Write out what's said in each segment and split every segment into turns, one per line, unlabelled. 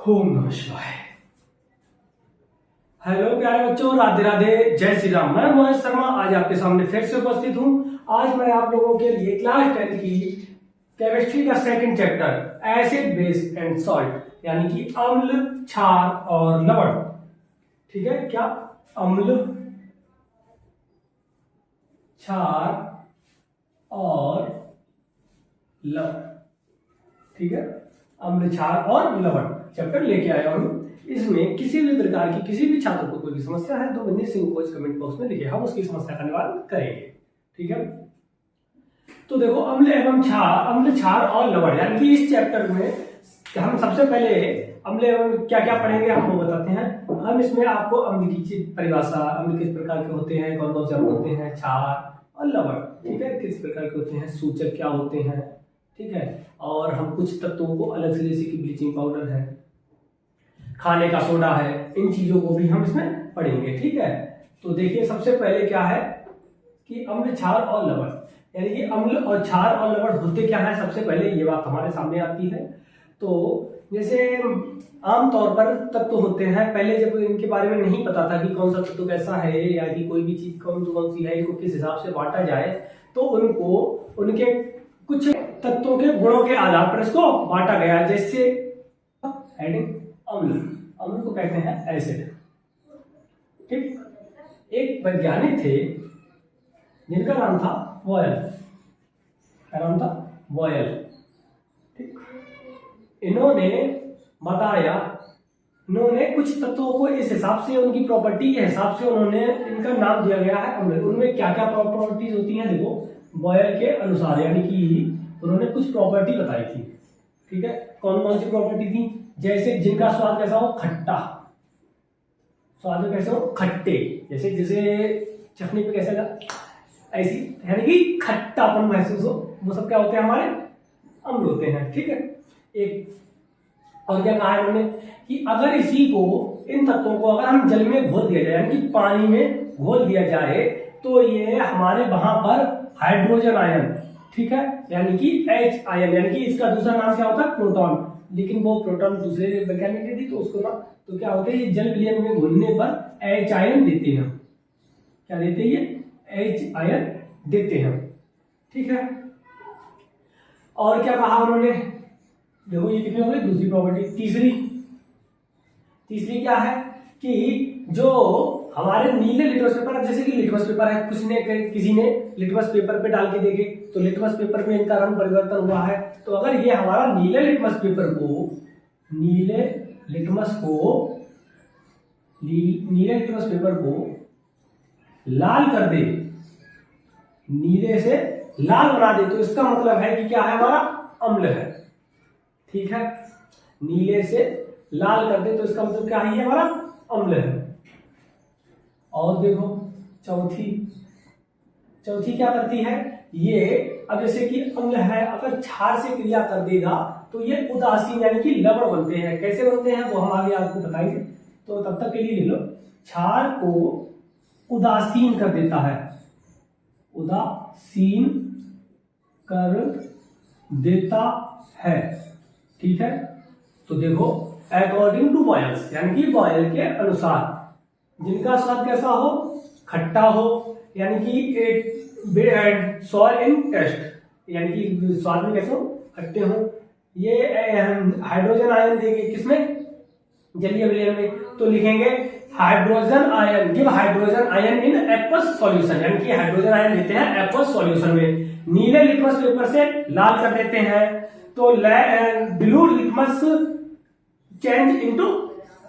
ओम नमः शिवाय। हेलो प्यारे बच्चों, राधे राधे, जय श्री राम। मैं मोहित शर्मा आज आपके सामने फिर से उपस्थित हूँ। आज मैं आप लोगों के लिए क्लास 10 की केमिस्ट्री का second chapter acid base and salt यानी कि अम्ल, क्षार और लवण। ठीक है, क्या अम्ल, क्षार और लवण। ठीक है, अम्ल, क्षार और लवण चैप्टर लेके आया हूं। इसमें किसी भी प्रकार की किसी भी छात्र को कोई भी समस्या है तो वन्य सिंह कोच कमेंट बॉक्स में लिखे, हम उसकी समस्या का निवारण करेंगे। ठीक है, तो देखो अम्ल एवं क्षार, अम्ल, क्षार और लवण यानी कि इस चैप्टर में हम सबसे पहले अम्ल एवं क्या क्या पढ़ेंगे हम वो बताते हैं। हम इसमें आपको अम्ल की परिभाषा, अम्ल किस प्रकार के होते हैं, कौन कौन से अम्ल होते हैं, क्षार और लवण, ठीक है, किस प्रकार के होते हैं, सूचक क्या होते हैं, ठीक है, और हम कुछ तत्वों को अलग से, जैसे कि ब्लीचिंग पाउडर है, खाने का सोडा है, इन चीजों को भी हम इसमें पढ़ेंगे। ठीक है, तो देखिए सबसे पहले क्या है कि अम्ल, क्षार और लवण यानी कि अम्ल और क्षार और लवण होते क्या है। सबसे पहले ये बात हमारे सामने आती है। तो जैसे आमतौर पर तत्व होते हैं, पहले जब इनके बारे में नहीं पता था कि कौन सा तत्व कैसा है या कि कोई भी चीज कौन सी है, इनको किस हिसाब से बांटा जाए, तो उनको उनके कुछ तत्वों के गुणों के आधार पर इसको बांटा गया। जैसे हेडिंग अम्ल, अम्ल को कहते हैं एसिड। ठीक, एक वैज्ञानिक थे जिनका नाम था बॉयल। क्या नाम था? बॉयल। ठीक, इन्होंने बताया, इन्होंने कुछ तत्वों को इस हिसाब से, उनकी प्रॉपर्टी के हिसाब से उन्होंने इनका नाम दिया गया है अम्ल। उनमें क्या क्या प्रॉपर्टीज होती हैं देखो बॉयल के अनुसार, यानी कि उन्होंने कुछ प्रॉपर्टी बताई थी। ठीक है, कौन कौन सी प्रॉपर्टी थी? जैसे जिनका स्वाद कैसा हो, खट्टा, स्वाद में कैसे हो, खट्टे, जैसे जैसे चखने पे कैसे लगा, ऐसी, यानी कि खट्टापन महसूस हो, वो सब क्या होते हैं, हमारे अम्ल होते हैं। ठीक है, एक और क्या कहा है उन्होंने कि अगर इसी को, इन तत्वों को अगर हम जल में घोल दिया जाए, यानी कि पानी में घोल दिया जाए, तो ये हमारे वहां पर हाइड्रोजन आयन, ठीक है, यानी कि H आयन, यानी कि इसका दूसरा नाम क्या होता है, प्रोटॉन, लेकिन वो प्रोटॉन दूसरे वैज्ञानिक ने दी तो उसको ना, तो क्या होते हैं, ये जल विलयन में घुलने पर H आयन देते हैं। क्या देते हैं? ये H आयन देते हैं। ठीक है, और क्या कहा उन्होंने, देखो ये कितनी हो गई, दूसरी प्रॉपर्टी। तीसरी क्या है कि जो हमारे नीले लिटमस पेपर, जैसे कि लिटमस पेपर है, किसी ने लिटमस पेपर पे डाल के देखे तो लिटमस पेपर में इनका रंग परिवर्तन हुआ है। तो अगर ये हमारा नीले लिटमस पेपर को लाल कर दे, नीले से लाल बना दे, तो इसका मतलब है कि क्या है, हमारा अम्ल है। ठीक है, नीले से लाल कर दे तो इसका मतलब क्या है, ये हमारा अम्ल है। और देखो चौथी क्या करती है ये, अब जैसे कि अम्ल है, अगर क्षार से क्रिया कर देगा तो ये उदासीन यानी कि लवण बनते हैं। कैसे बनते हैं वो हम आगे आपको बताएंगे, तो तब तक के लिए ले लो। क्षार को उदासीन कर देता है, उदासीन कर देता है। ठीक है, तो देखो अकॉर्डिंग टू बॉयल्स, यानी कि बॉयल के अनुसार, जिनका स्वाद कैसा हो, खट्टा हो, यानी कि सॉल इन टेस्ट, यानी कि स्वाद में कैसे हो, खट्टे हो, ये हाइड्रोजन आयन देंगे किसमें, जलीय विलयन में, तो लिखेंगे hydrogen ion, give hydrogen ion in aqueous solution, यानी कि हाइड्रोजन आयन देते हैं एक्वस सॉल्यूशन में। नीले लिटमस पेपर से लाल कर देते हैं तो blue litmus change into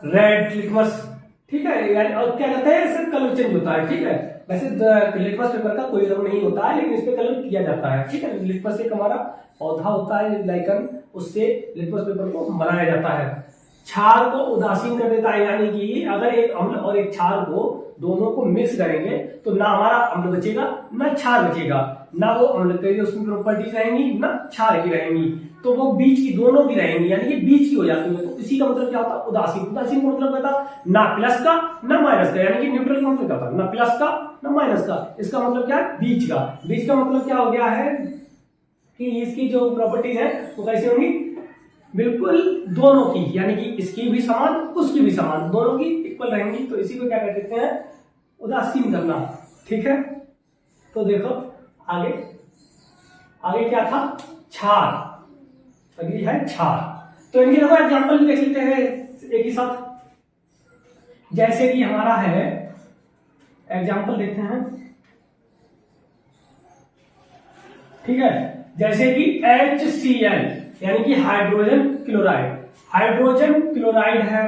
red litmus. ठीक है, यानी और क्या करते हैं, इससे कलर चेंज होता है। ठीक है, वैसे लिटमस पेपर का कोई रंग नहीं होता है, लेकिन इस पे कलर किया जाता है। ठीक है, लिटमस एक हमारा पौधा होता है लाइकन, उससे लिटमस पेपर को बनाया जाता है। क्षार को उदासीन कर देता है, यानी कि अगर एक अम्ल और एक क्षार को दोनों को मिक्स करेंगे तो ना हमारा अम्ल बचेगा ना क्षार बचेगा, ना वो अम्ल के उसमें प्रॉपर्टीज रहेंगी ना क्षार की रहेंगी, तो वो बीच की, दोनों की रहेंगी, यानी कि बीच की हो जाती है। तो इसी का मतलब क्या होता है, उदासीन। उदासीन का मतलब क्या था, ना प्लस का ना माइनस का, यानी कि न्यूट्रल का मतलब क्या था, ना प्लस का ना माइनस का, इसका मतलब क्या है, बीच का। बीच का मतलब क्या हो गया है कि इसकी जो प्रॉपर्टीज है वो कैसी होंगी, बिल्कुल दोनों की, यानी कि इसकी भी समान उसकी भी समान, दोनों की इक्वल रहेंगी, तो इसी को क्या कह देते हैं, उदासीन करना। ठीक है, तो देखो आगे, आगे क्या था, क्षार, अगली है क्षार। तो इनके देखो एग्जाम्पल देख लेते हैं एक ही साथ। जैसे कि हमारा है, एग्जाम्पल देखते हैं, ठीक है, जैसे कि HCl यानी कि हाइड्रोजन क्लोराइड, हाइड्रोजन क्लोराइड है,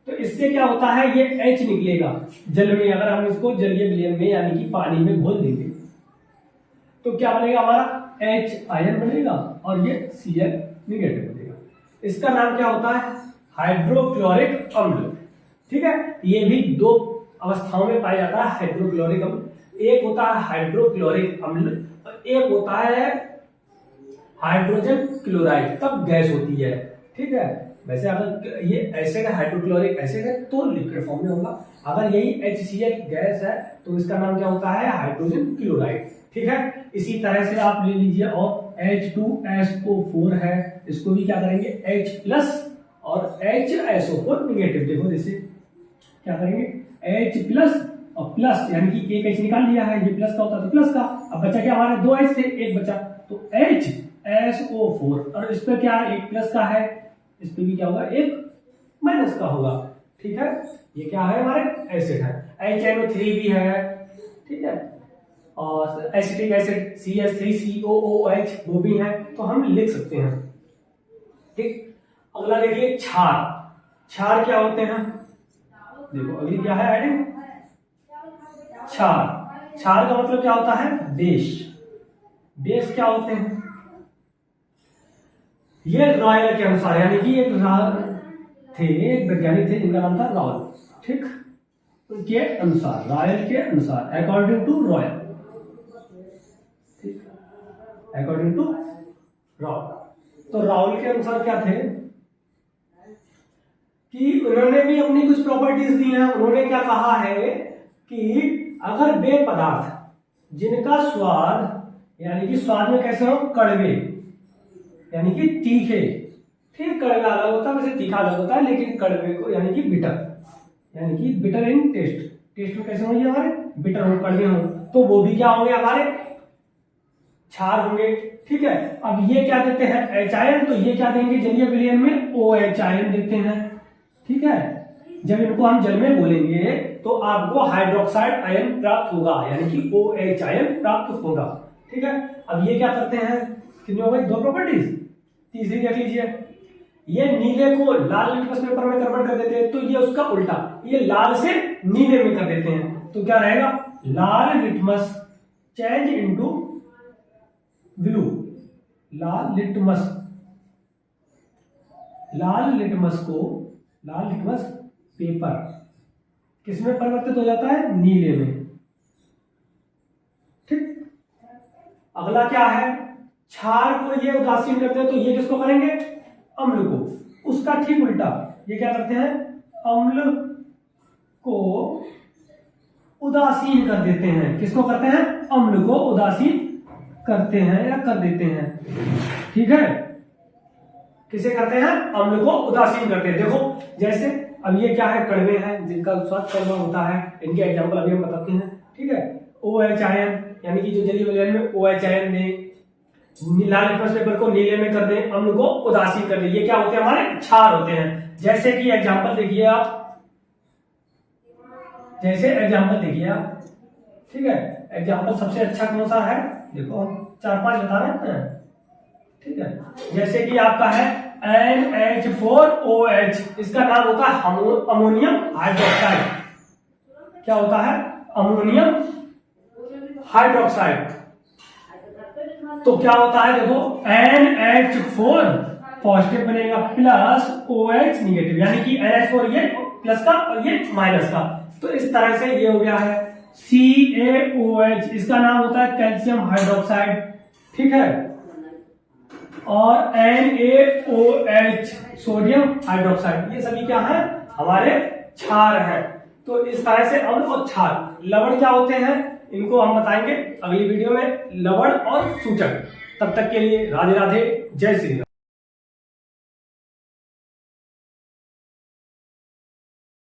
तो इससे क्या होता है, ये H निकलेगा जल में, अगर हम इसको जलीय विलयन में यानी कि पानी में घोल देंगे तो क्या बनेगा, हमारा H आयन बनेगा और ये Cl निगेटिव बनेगा। इसका नाम क्या होता है, हाइड्रोक्लोरिक अम्ल। ठीक है, ये भी दो अवस्थाओं में पाया जाता है हाइड्रोक्लोरिक अम्ल, एक होता है हाइड्रोक्लोरिक अम्ल और एक होता है हाइड्रोजन क्लोराइड, तब गैस होती है। ठीक है, वैसे अगर ये एसिड है, हाइड्रोक्लोरिक एसिड है, तो लिक्विड फॉर्म में होगा। अगर यही HCl गैस है तो इसका नाम क्या होता है, हाइड्रोजन क्लोराइड। ठीक है, इसी तरह से आप ले लीजिए, और H2SO4 है, इसको भी क्या करेंगे, H प्लस और HSO4 निगेटिव। देखो जैसे क्या करेंगे, H प्लस और प्लस, यानी कि एक H निकाल लिया है, ये प्लस का होता है तो प्लस का, अब बचा क्या, हमारे दो H थे, एक बचा, तो HSO4, और इस पे क्या एक प्लस का है, इस पे भी क्या होगा, एक माइनस का होगा। ठीक है, ये क्या है, हमारे एसिड है, HNO3 भी है। ठीक है, और एसिटिक एसिड CH3COOH वो भी है, तो हम लिख सकते हैं। ठीक, अगला देखिए क्षार। क्षार क्या होते हैं, देखो अगली क्या है, हेडिंग क्षार। क्षार का मतलब क्या होता है, बेस। बेस क्या होते हैं, ये रॉयल के अनुसार, यानी कि एक थे, एक वैज्ञानिक थे जिनका नाम था रॉयल। ठीक, उनके अनुसार, रॉयल के अनुसार, according to Raoult, according to Raoult. तो राउल के अनुसार क्या थे कि उन्होंने भी अपनी कुछ प्रॉपर्टीज दी हैं। उन्होंने क्या कहा है कि अगर वे पदार्थ जिनका स्वाद, यानी कि स्वाद में कैसे हो, कड़वे यानी कि तीखे, ठीक, कड़वा अलग होता है, वैसे तीखा अलग होता है, लेकिन कड़वे को यानी कि बिटर, यानी कि बिटर इन टेस्ट, टेस्ट में कैसे होंगे हमारे, बिटर हो, कड़वे हो, तो वो भी क्या होंगे, हमारे क्षार होंगे। ठीक है, अब ये क्या देते हैं, H आयन, तो ये क्या देंगे, जलीय विलयन में OH आयन देते हैं। ठीक है, जब इनको हम जल में बोलेंगे तो आपको हाइड्रोक्साइड आयन प्राप्त होगा, यानी कि OH आयन प्राप्त होगा। ठीक है, अब ये क्या करते हैं, कितनी हो गई, दो प्रॉपर्टीज। तीसरी देख लीजिए, ये नीले को लाल लिटमस पेपर में कन्वर्ट कर देते हैं, तो ये उसका उल्टा, ये लाल से नीले में कर देते हैं, तो क्या रहेगा, लाल लिटमस चेंज इनटू ब्लू। लाल लिटमस, लाल लिटमस को, लाल लिटमस पेपर किसमें परिवर्तित हो जाता है, नीले में। ठीक, अगला क्या है, क्षार को ये उदासीन करते हैं, तो ये किसको करेंगे, अम्ल को। उसका ठीक उल्टा, ये क्या करते हैं, अम्ल को उदासीन कर देते हैं। किसको करते हैं, अम्ल को उदासीन करते हैं या कर देते हैं। ठीक है, किसे करते हैं, अम्ल को उदासीन करते हैं। देखो जैसे अब ये क्या है, कड़वे हैं, जिनका स्वाद कड़वा होता है, इनके एग्जांपल अभी हम बताते हैं। ठीक है, OH आयन, यानी कि जो जलीय विलयन में OH आयन दें, लाल लिटमस पेपर को नीले में कर दें, अम्ल को उदासीन कर दें, ये क्या होते हैं, हमारे क्षार होते हैं। जैसे कि एग्जांपल देखिए आप, जैसे एग्जांपल देखिए आप, ठीक है, एग्जांपल सबसे अच्छा कौन सा है, देखो हम 4-5 बता रहे हैं। ठीक है, जैसे कि आपका है NH4OH, इसका नाम होता है अमोनियम हाइड्रोक्साइड। क्या होता है, अमोनियम हाइड्रोक्साइड। तो क्या होता है, देखो NH4 पॉजिटिव बनेगा प्लस OH निगेटिव, यानी कि NH4 ये प्लस का और ये माइनस का, तो इस तरह से ये हो गया है CaOH, इसका नाम होता है कैल्शियम हाइड्रोक्साइड। ठीक है, और NaOH सोडियम हाइड्रोक्साइड, ये सभी क्या है, हमारे क्षार है। तो इस तरह से अम्ल और क्षार, लवण क्या होते हैं, इनको हम बताएंगे अगली वीडियो में, लवण और सूचक। तब तक के लिए राधे राधे, जय श्री राम।